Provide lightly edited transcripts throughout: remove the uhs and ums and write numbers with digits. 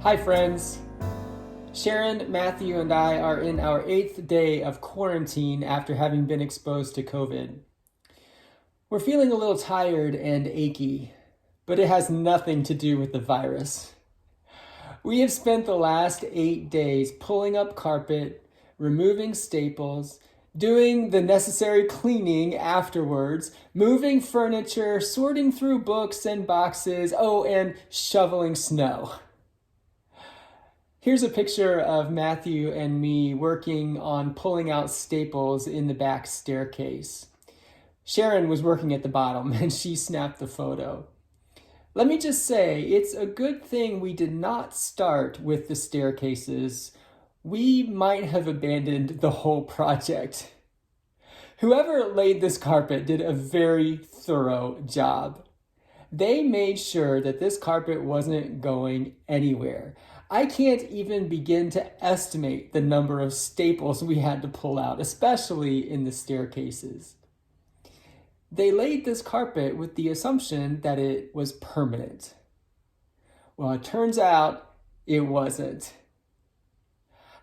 Hi friends! Sharon, Matthew, and I are in our 8th day of quarantine after having been exposed to COVID. We're feeling a little tired and achy, but it has nothing to do with the virus. We have spent the last 8 days pulling up carpet, removing staples, doing the necessary cleaning afterwards, moving furniture, sorting through books and boxes, and shoveling snow. Here's a picture of Matthew and me working on pulling out staples in the back staircase. Sharon was working at the bottom and she snapped the photo. Let me just say, it's a good thing we did not start with the staircases. We might have abandoned the whole project. Whoever laid this carpet did a very thorough job. They made sure that this carpet wasn't going anywhere. I can't even begin to estimate the number of staples we had to pull out, especially in the staircases. They laid this carpet with the assumption that it was permanent. Well, it turns out it wasn't.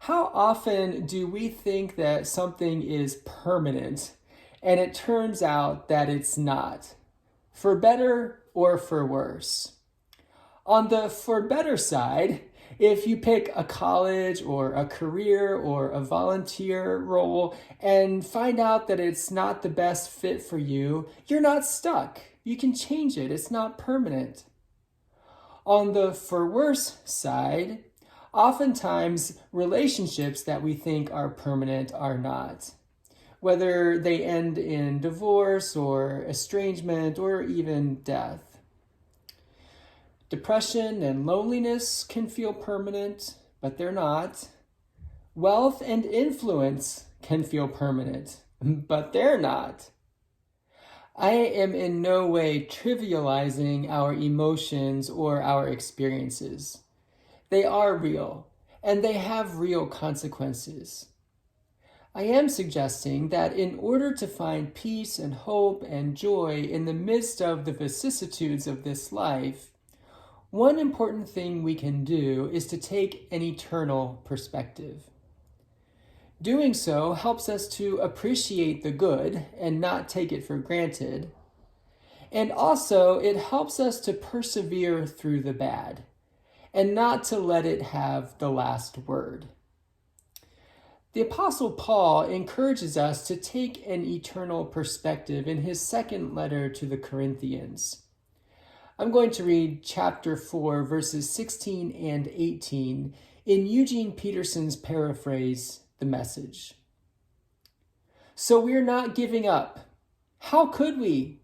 How often do we think that something is permanent and it turns out that it's not, for better or for worse? On the for better side, if you pick a college or a career or a volunteer role and find out that it's not the best fit for you, you're not stuck. You can change it. It's not permanent. On the for worse side, oftentimes relationships that we think are permanent are not. Whether they end in divorce or estrangement or even death. Depression and loneliness can feel permanent, but they're not. Wealth and influence can feel permanent, but they're not. I am in no way trivializing our emotions or our experiences. They are real, and they have real consequences. I am suggesting that in order to find peace and hope and joy in the midst of the vicissitudes of this life, one important thing we can do is to take an eternal perspective. Doing so helps us to appreciate the good and not take it for granted. And also, it helps us to persevere through the bad and not to let it have the last word. The Apostle Paul encourages us to take an eternal perspective in his second letter to the Corinthians. I'm going to read chapter 4, verses 16 and 18 in Eugene Peterson's paraphrase, The Message. So we're not giving up. How could we?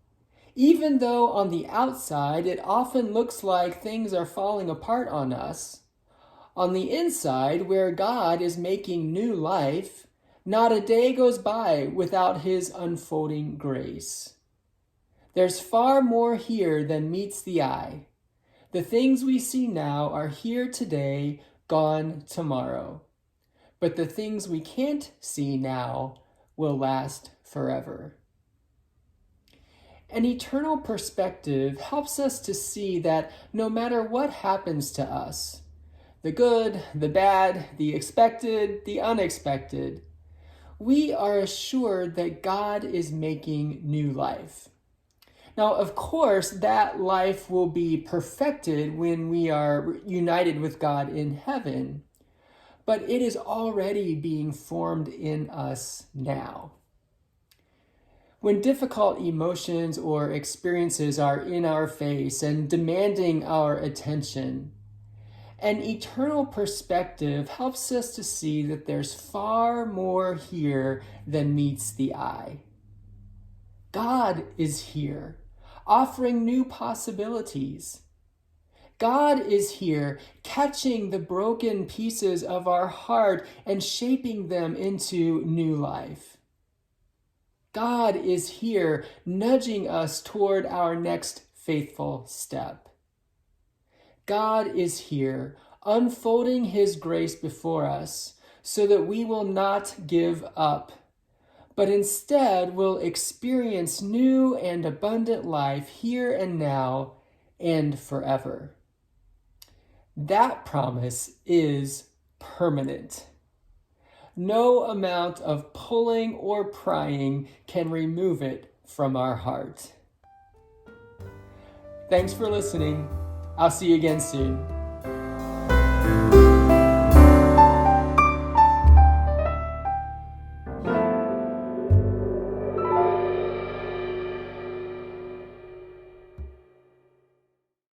Even though on the outside it often looks like things are falling apart on us, on the inside, where God is making new life, not a day goes by without his unfolding grace. There's far more here than meets the eye. The things we see now are here today, gone tomorrow. But the things we can't see now will last forever. An eternal perspective helps us to see that no matter what happens to us, the good, the bad, the expected, the unexpected, we are assured that God is making new life. Now, of course, that life will be perfected when we are united with God in heaven, but it is already being formed in us now. When difficult emotions or experiences are in our face and demanding our attention, an eternal perspective helps us to see that there's far more here than meets the eye. God is here, offering new possibilities. God is here, catching the broken pieces of our heart and shaping them into new life. God is here, nudging us toward our next faithful step. God is here, unfolding his grace before us so that we will not give up, but instead will experience new and abundant life here and now and forever. That promise is permanent. No amount of pulling or prying can remove it from our heart. Thanks for listening. I'll see you again soon.